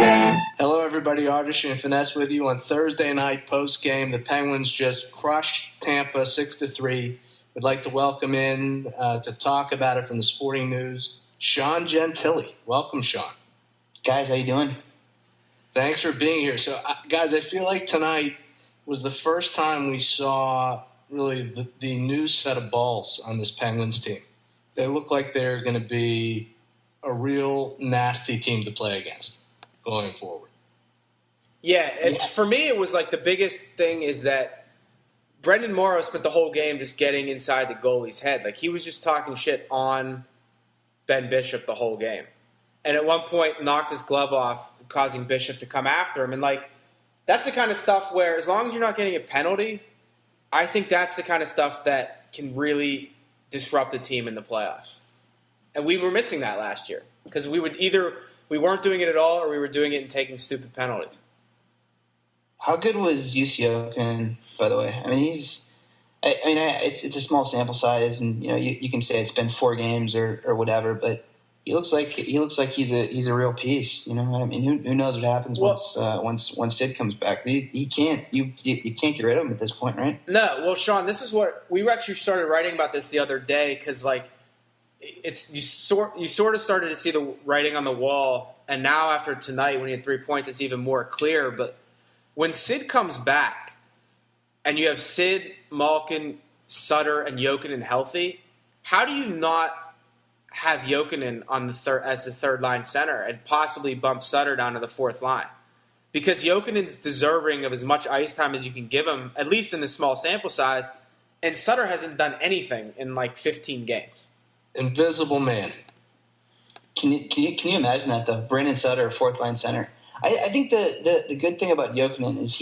Hello, everybody. Artish and Finesse with you on Thursday night post-game. The Penguins just crushed Tampa 6-3. We'd like to welcome in to talk about it from the Sporting News, Sean Gentille. Welcome, Sean. Guys, how you doing? Thanks for being here. So, guys, I feel like tonight was the first time we saw really the new set of balls on this Penguins team. They look like they're going to be a real nasty team to play against going forward. Yeah, for me, it was like the biggest thing is that Brendan Morrow spent the whole game just getting inside the goalie's head. Like, he was just talking shit on Ben Bishop the whole game. And at one point knocked his glove off, causing Bishop to come after him. And, like, that's the kind of stuff where as long as you're not getting a penalty, I think that's the kind of stuff that can really disrupt the team in the playoffs. And we were missing that last year because we weren't doing it at all or we were doing it and taking stupid penalties. How good was Yukio, by the way? I mean, it's a small sample size, and you can say it's been 4 games or whatever, but he looks like he's a real piece. I mean, who knows what happens once Sid comes back? You can't get rid of him at this point, right? No, well, Sean, this is what we actually started writing about this the other day because you sort of started to see the writing on the wall, and now after tonight when he had 3 points, it's even more clear, but. When Sid comes back and you have Sid, Malkin, Sutter, and Jokinen healthy, how do you not have Jokinen on as the third line center and possibly bump Sutter down to the fourth line? Because Jokinen's deserving of as much ice time as you can give him, at least in the small sample size, and Sutter hasn't done anything in like 15 games. Invisible man. Can you imagine that though? Brandon Sutter, fourth line center. I think the good thing about Jokinen is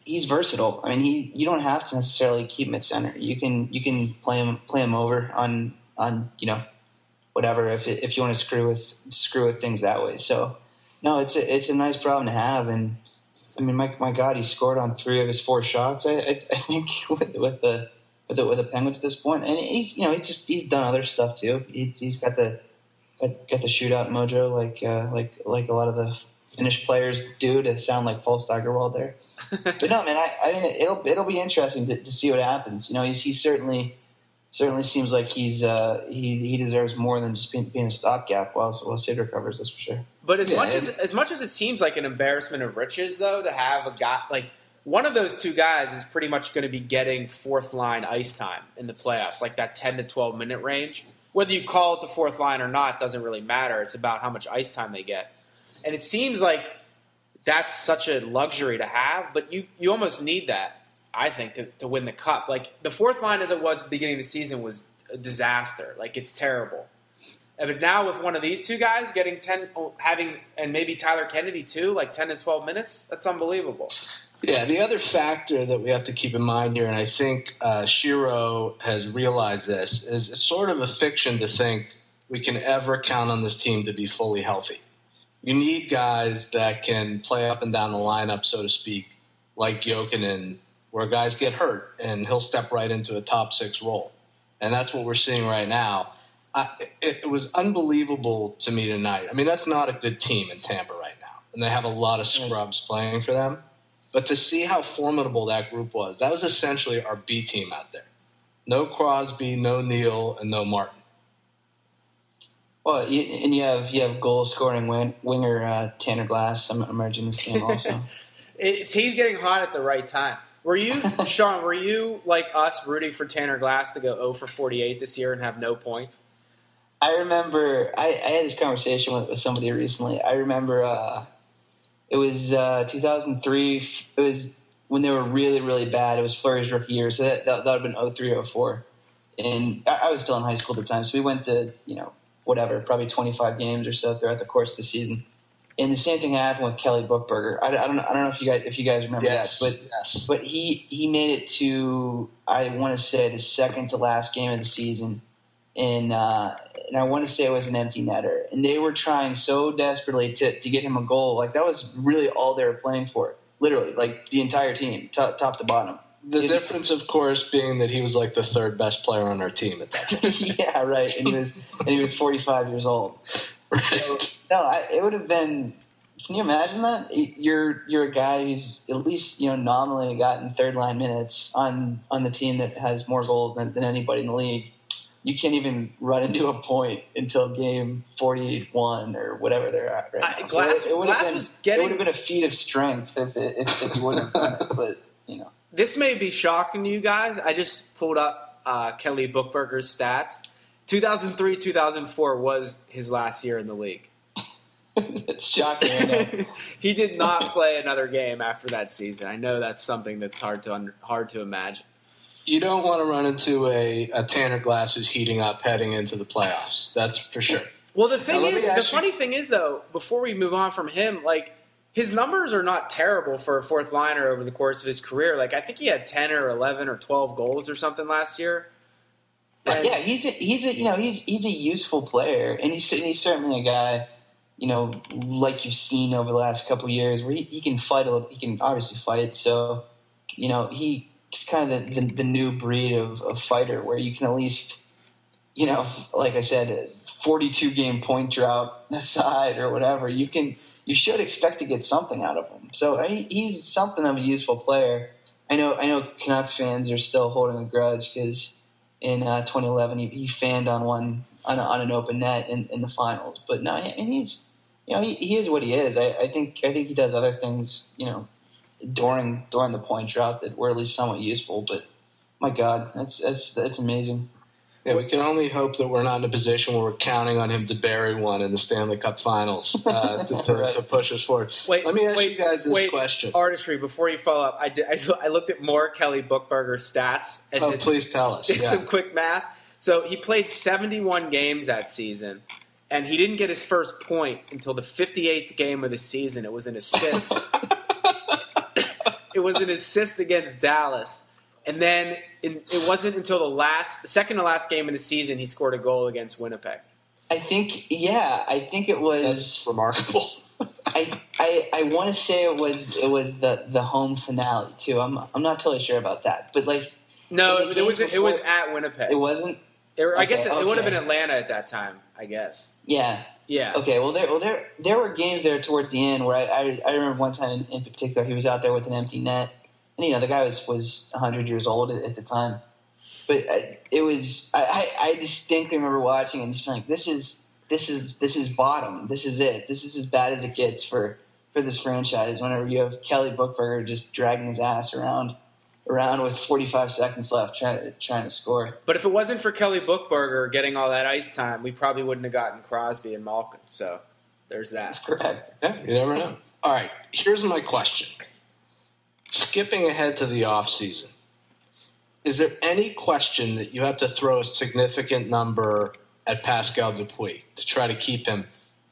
he's versatile. I mean, you don't have to necessarily keep him at center. You can play him over on whatever if you want to screw with things that way. So no, it's a nice problem to have. And I mean, my God, he scored on 3 of his 4 shots. I think with the Penguins at this point, and he's done other stuff too. He's got the shootout mojo like a lot of the Finnish players do to sound like Paul Steigerwald there. But no, man, I mean it'll be interesting to see what happens. He certainly seems like he deserves more than just being a stopgap while Sid recovers. That's for sure. But as much as it seems like an embarrassment of riches, though, to have a guy like one of those 2 guys is pretty much going to be getting fourth line ice time in the playoffs, like that 10 to 12 minute range. Whether you call it the fourth line or not doesn't really matter. It's about how much ice time they get. And it seems like that's such a luxury to have, but you almost need that, I think, to win the cup. Like, the fourth line as it was at the beginning of the season was a disaster. Like, it's terrible. But now with one of these 2 guys getting and maybe Tyler Kennedy too, like 10 to 12 minutes, that's unbelievable. Yeah, the other factor that we have to keep in mind here, and I think Shiro has realized this, is it's sort of a fiction to think we can ever count on this team to be fully healthy. You need guys that can play up and down the lineup, so to speak, like Jokinen, where guys get hurt, and he'll step right into a top 6 role. And that's what we're seeing right now. It was unbelievable to me tonight. I mean, that's not a good team in Tampa right now, and they have a lot of scrubs playing for them. But to see how formidable that group was, that was essentially our B team out there. No Crosby, no Neal, and no Martin. Well, you have goal-scoring winger Tanner Glass emerging this game also. He's getting hot at the right time. Sean, were you like us rooting for Tanner Glass to go 0 for 48 this year and have no points? I remember I had this conversation with somebody recently. I remember it was 2003. It was when they were really, really bad. It was Fleury's rookie year, so that would have been 03, 04. And I was still in high school at the time, so we went to, probably 25 games or so throughout the course of the season. And the same thing happened with Kelly Bookberger. I don't know if you guys remember that, but he made it to, I want to say, the second to last game of the season, and I want to say it was an empty netter. And they were trying so desperately to get him a goal. Like, that was really all they were playing for, literally, like the entire team, top to bottom. The difference, of course, being that he was like the 3rd best player on our team at that time. Yeah, right. And he was 45 years old. No, it would have been. Can you imagine that? You're a guy who's at least nominally gotten third line minutes on the team that has more goals than anybody in the league. You can't even run into a point until game 41 or whatever they're at right now. It would have been a feat of strength if you wouldn't have done it. But this may be shocking to you guys. I just pulled up Kelly Bookberger's stats. 2003-2004 was his last year in the league. It's shocking. I know. He did not play another game after that season. I know that's something that's hard to imagine. You don't want to run into a Tanner Glass who's heating up heading into the playoffs. That's for sure. Well, the funny thing is, though, before we move on from him, like, his numbers are not terrible for a fourth liner over the course of his career. Like, I think he had 10 or 11 or 12 goals or something last year. And yeah, he's a useful player, and he's certainly a guy, like you've seen over the last couple of years, where he can fight he can obviously fight. So, he's kind of the new breed of fighter, where you can at least, like I said, 42 game point drought aside or whatever, you should expect to get something out of him. So he's something of a useful player. I know Canucks fans are still holding a grudge because in 2011 he fanned on an open net in the finals. But no, I mean he is what he is. I think he does other things during the point drought that were at least somewhat useful. But my God, that's amazing. Yeah, we can only hope that we're not in a position where we're counting on him to bury one in the Stanley Cup Finals to push us forward. Let me ask you guys this question. Artistry, before you follow up, I looked at more Kelly Bookberger stats. And please tell us. Did some quick math. So he played 71 games that season, and he didn't get his first point until the 58th game of the season. It was an assist. It was an assist against Dallas. And then it wasn't until the second to last game of the season he scored a goal against Winnipeg. I think it was. That's remarkable. I want to say it was the home finale too. I'm not totally sure about that, but no, it was at Winnipeg. It wasn't. I guess it would have been Atlanta at that time. I guess. Yeah. Yeah. Okay. Well, there were games there towards the end where I remember one time in particular he was out there with an empty net. And, the guy was 100 years old at the time. But it was – I distinctly remember watching and just being like, this is bottom. This is it. This is as bad as it gets for this franchise whenever you have Kelly Bookberger just dragging his ass around with 45 seconds left trying to score. But if it wasn't for Kelly Bookberger getting all that ice time, we probably wouldn't have gotten Crosby and Malkin. So there's that. That's correct. Yeah, you never know. All right, here's my question. Skipping ahead to the offseason, is there any question that you have to throw a significant number at Pascal Dupuis to try to keep him?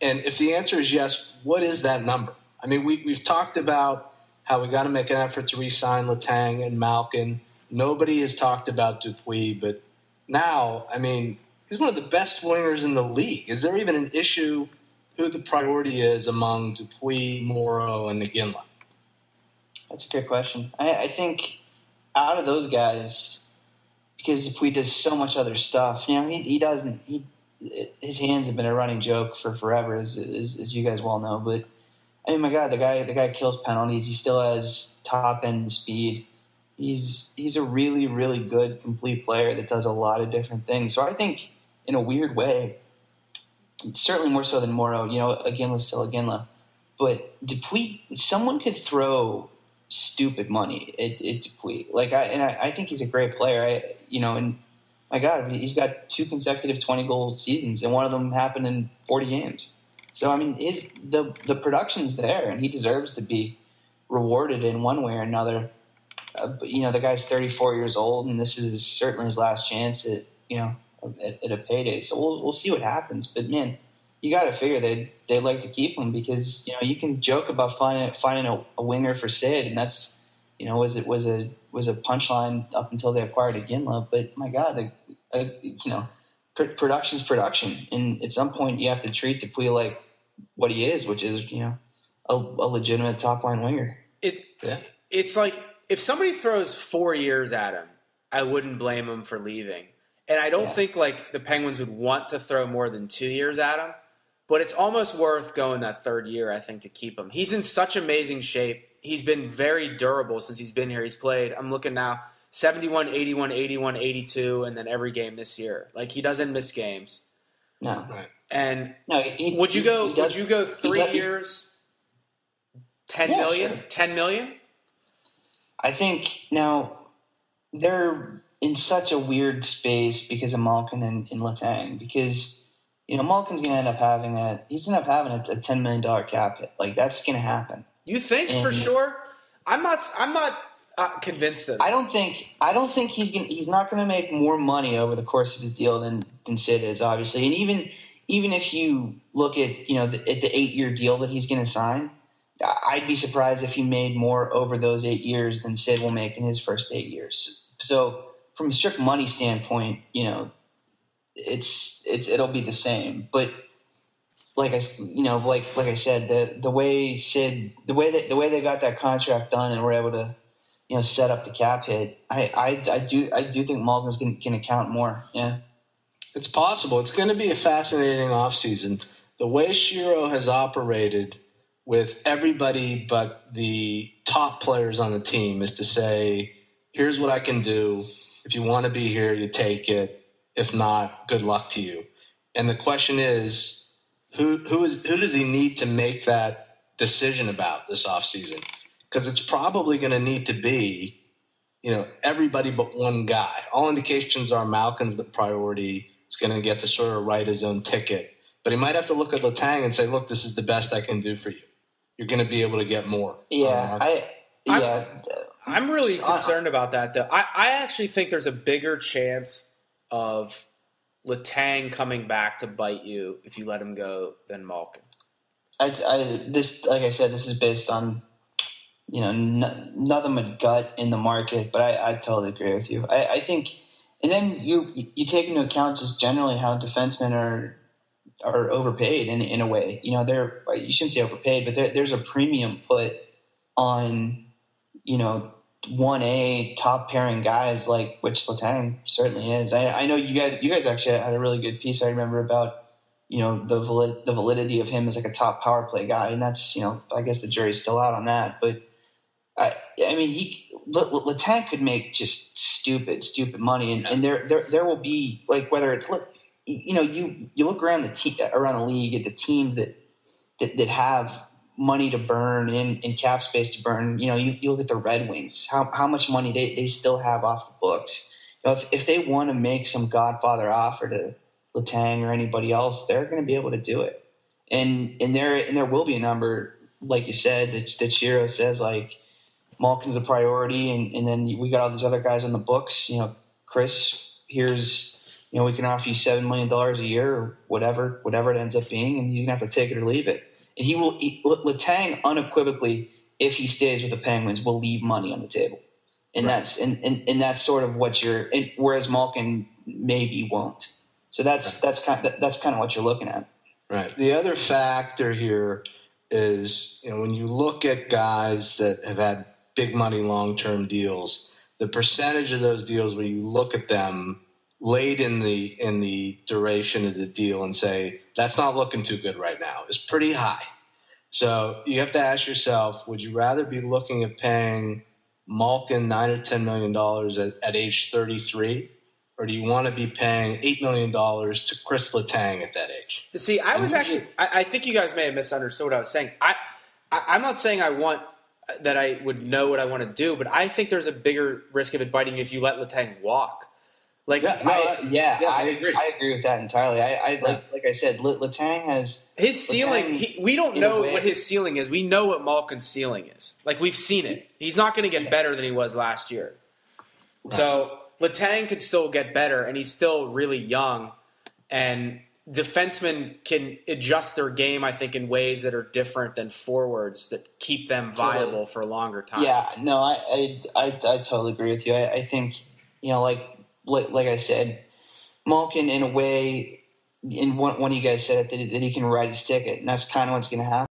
And if the answer is yes, what is that number? I mean, we've talked about how we got to make an effort to re-sign Letang and Malkin. Nobody has talked about Dupuis, but now, I mean, he's one of the best wingers in the league. Is there even an issue who the priority is among Dupuis, Morrow, and Iginla? That's a good question. I think out of those guys, because Dupuis does so much other stuff, his hands have been a running joke for forever, as you guys well know. But I mean, my God, the guy kills penalties. He still has top end speed. He's a really, really good complete player that does a lot of different things. So I think in a weird way, certainly more so than Morrow, Iginla's still Iginla. But Dupuis, someone could throw stupid money at Dupuis. I think he's a great player. And my God, he's got 2 consecutive 20-goal seasons, and one of them happened in 40 games. So I mean, the production's there, and he deserves to be rewarded in one way or another. The guy's 34 years old, and this is certainly his last chance at a payday. So we'll see what happens. But man, you got to figure they'd like to keep him because you can joke about finding a winger for Sid, and that's was a punchline up until they acquired Iginla. But my God, production's production, and at some point you have to treat Dupuis like what he is, which is a legitimate top line winger. It's like if somebody throws 4 years at him, I wouldn't blame him for leaving, and I don't think the Penguins would want to throw more than 2 years at him. But it's almost worth going that third year, I think, to keep him. He's in such amazing shape. He's been very durable since he's been here. He's played, I'm looking now, 71, 81, 81, 82, and then every game this year. Like, he doesn't miss games. No. Right. And No, would you go 3 years, 10 million? Sure. 10 million? I think now they're in such a weird space because of Malkin and Letang, because Malkin's going to end up having a $10 million cap hit. Like, that's going to happen. You think for sure? I'm not convinced of it. I don't think he's not going to make more money over the course of his deal than Sid is, obviously. And even if you look at at the 8-year deal that he's going to sign, I'd be surprised if he made more over those 8 years than Sid will make in his first 8 years. So from a strict money standpoint, it'll be the same. But like I said, the way they got that contract done and were able to set up the cap hit, I do think Malkin's going to count more. Yeah, it's possible. It's going to be a fascinating offseason. The way Shiro has operated with everybody but the top players on the team is to say, here's what I can do. If you want to be here, you take it. If not, good luck to you. And the question is, who does he need to make that decision about this offseason? Because it's probably going to need to be, everybody but one guy. All indications are Malkin's the priority. He's going to get to sort of write his own ticket. But he might have to look at Letang and say, look, this is the best I can do for you. You're going to be able to get more. Yeah, I'm really concerned about that, though. I actually think there's a bigger chance of Letang coming back to bite you if you let him go than Malkin. Like I said, this is based on nothing but gut in the market, but I totally agree with you. I think, and then you take into account just generally how defensemen are overpaid in a way. You shouldn't say overpaid, but there's a premium put on 1A top pairing guys, like which Letang certainly is. I know you guys actually had a really good piece I remember about the validity of him as like a top power play guy, and that's I guess the jury's still out on that, but I mean Letang could make just stupid money, and there will be, like, whether it's you look around around the league at the teams that have money to burn in cap space to burn. You look at the Red Wings, how much money they still have off the books. If they want to make some Godfather offer to Letang or anybody else, they're going to be able to do it. And there will be a number, like you said, that Shiro says, like, Malkin's a priority, and then we got all these other guys on the books. Chris, here's, we can offer you $7 million a year or whatever it ends up being, and you're going to have to take it or leave it. And Letang unequivocally, if he stays with the Penguins, will leave money on the table. And right. that's sort of what whereas Malkin maybe won't. So that's kind of what you're looking at. Right. The other factor here is, when you look at guys that have had big money long-term deals, the percentage of those deals where you look at them late in the duration of the deal and say, that's not looking too good right now, is pretty high. So you have to ask yourself, would you rather be looking at paying Malkin $9 or $10 million at age 33, or do you want to be paying $8 million to Chris Letang at that age? See, I think you guys may have misunderstood what I was saying. I'm not saying that I would know what I want to do, but I think there's a bigger risk of it biting you if you let Letang walk. Like, I agree. I agree with that entirely. Like I said, Letang has his ceiling. We don't know what his ceiling is. We know what Malkin's ceiling is. Like, we've seen it. He's not going to get better than he was last year. Right. So Letang could still get better, and he's still really young. And defensemen can adjust their game, I think, in ways that are different than forwards that keep them viable for a longer time. Yeah, no, I totally agree with you. I think, like I said, Malkin, in a way, in one of you guys said it, that he can ride his ticket, and that's kind of what's going to happen.